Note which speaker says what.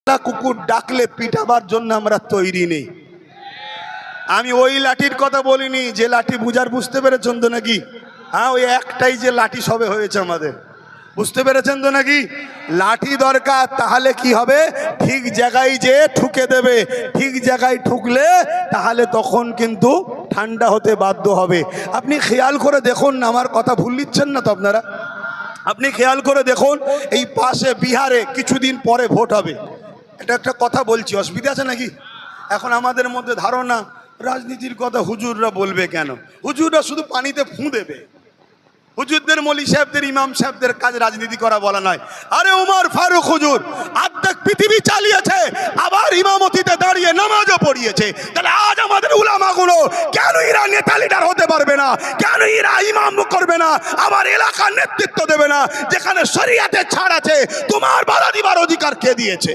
Speaker 1: একটা কুকুর ডাকলে পিটাবার জন্য আমরা তৈরি নেই। আমি ওই লাঠির কথা বলিনি যে লাঠি বুঝতে পেরেছেন তো নাকি? হ্যাঁ, ওই একটাই যে লাঠি সবে হয়েছে আমাদের, বুঝতে পেরেছেন তো নাকি? লাঠি দরকার, তাহলে কি হবে? ঠিক জায়গায় যে ঠুকে দেবে, ঠিক জায়গায় ঠুকলে তাহলে তখন কিন্তু ঠান্ডা হতে বাধ্য হবে। আপনি খেয়াল করে দেখুন না, আমার কথা ভুল নিচ্ছেন না তো আপনারা? আপনি খেয়াল করে দেখুন, এই পাশে বিহারে কিছুদিন পরে ভোট হবে। এটা একটা কথা বলছি, অসুবিধা আছে নাকি? এখন আমাদের মধ্যে ধারণা রাজনীতির কথা হুজুররা বলবে কেন? হুজুররা শুধু পানিতে ফুঁ দেবে। হুজুরদের, মৌলী সাহেবদের, ইমাম সাহেবদের কাজ রাজনীতি করা বলা নয়। আরে উমর ফারুক হুজুর অর্ধেক পৃথিবী চালিয়েছে, আবার ইমামতিতে দাঁড়িয়ে নামাজও পড়িয়েছে। তাহলে আজ আমাদের উলামাগুলো কেন এরা নেতা লিডার হতে পারবে না? কেন এরা ইমাম করবে না? আমার এলাকার নেতৃত্ব দেবে না? যেখানে শরিয়াতে ছাড় আছে, তোমার বাধা দিবার অধিকার কে দিয়েছে?